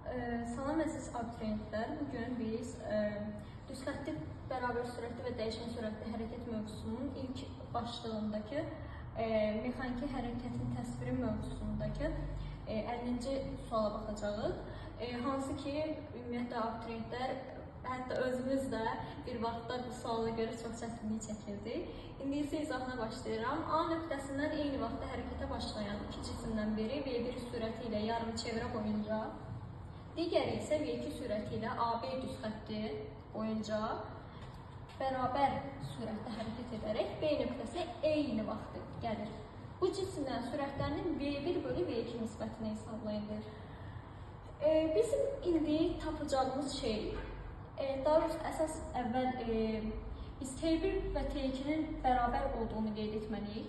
Salam əziz abituriyentlər, bugün biz düzxətti bərabər sürətli və dəyişən sürətli hərəkət mövzusunun ilk başlığındakı mexaniki hərəkətin təsviri mövzusundakı 50-ci suala baxacağıq. Hansı ki, ümumiyyətlə abituriyentlər, hətta özümüz də bir vaxtlar bu suala görə çox çətinlik çəkirdik. İndi isə izahına başlayıram. A nöqtəsindən eyni vaxtda hərəkətə başlayan iki cisimdən biri V1 sürəti ilə yarım çevrə boyunca, digəri isə V2 sürəti ilə AB düzxətti boyunca bərabər sürətlə hərəkət edərək B nöqtəsi eyni vaxtda gəlir. Bu cisimlərin sürətlərinin V1 bölü V2 nisbətini hesablayılır. Bizim indi tapacağımız şey, daha doğrusu əsas əvvəl biz T1 və T2-nin bərabər olduğunu qeyd etməliyik.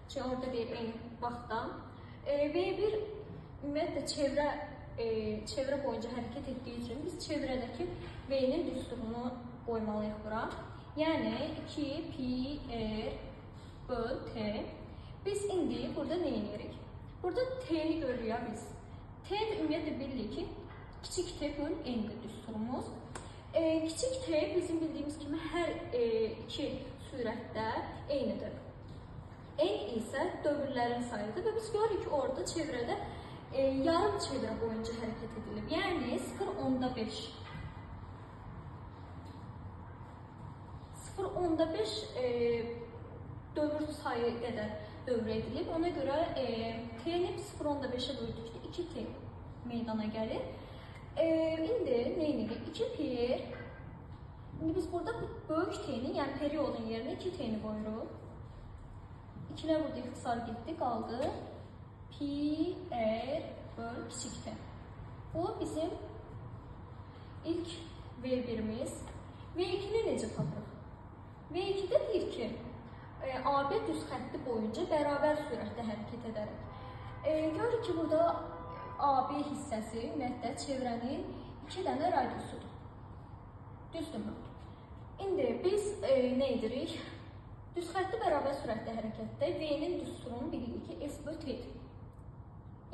Çünki orada deyir eyni vaxtdan. V1 ümumiyyətlə çevrə boyunca hərəkət etdiyi üçün biz çevrədəki V-nin düsturunu qoymalıyıq bura. Yəni 2 pi r böl T. Biz indi burada nə edirik? Burada T-ni görürük ya biz. T-ni ümumiyyətlə bilirik ki, kiçik T böl N-dir düsturumuz. Kiçik T bizim bildiyimiz kimi hər iki sürətdə eynidir. N isə dövrlərin sayıdır və biz görürük ki, orada çevrədə yarım çevrə boyunca hərəkət edilib. Yəni 0.5 dövr sayı qədər dövrə edilib. Ona görə T-ni 0.5-ə böldükdə 2T meydana gəlir. İndi nə edirik? 2 pi r. İndi biz burada böyük T-ni, yəni periodun yerinə 2 T-ni qoyuruq. 2-lər burada ixtisar getdi, qaldı pi r böl kiçik T. Bu bizim ilk V1'imiz. V2-ni necə tapırıq? V2-də deyir ki, AB düzxətti boyunca bərabər sürətlə hərəkət edərək. Görürük ki, burada AB hissəsi ümumiyyətlə çevrənin 2 dənə radiusudur. Düzdürmü? İndi biz nə edirik? Düzxətti bərabər sürətli hərəkətdə V-nin düsturunu bilirik ki, S böl T-dir.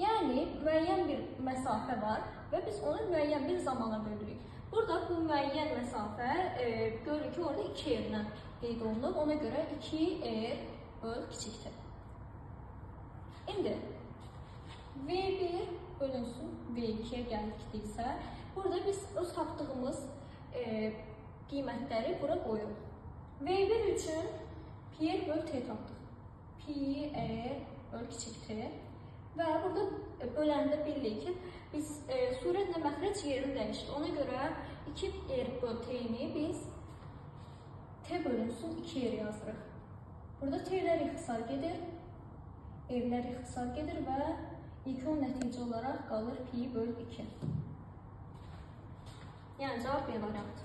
Yəni, müəyyən bir məsafə var və biz onu müəyyən bir zamana bölürük. Burada bu müəyyən məsafə, görürük ki, orada 2 r-lə qeyd olunub. Ona görə 2 r böl kiçik T. İndi, V1 bölünsün V2-yə gəldikdirsə, burada biz öz tapdığımız qiymətləri bura qoyuruq. V1 üçün pi r böl T tapdıq. Pi r böl kiçik T. Və burada böləndə bilirik ki, biz sürətlə məxrəc yerini dəyişdik. Ona görə 2 r böl T-ni biz T bölünsün 2 r yazırıq. Burada T-lər ixtisar gedir, r-lər ixtisar gedir və ilkin nəticə olaraq qalır pi böl 2. Yəni cavab B variantı.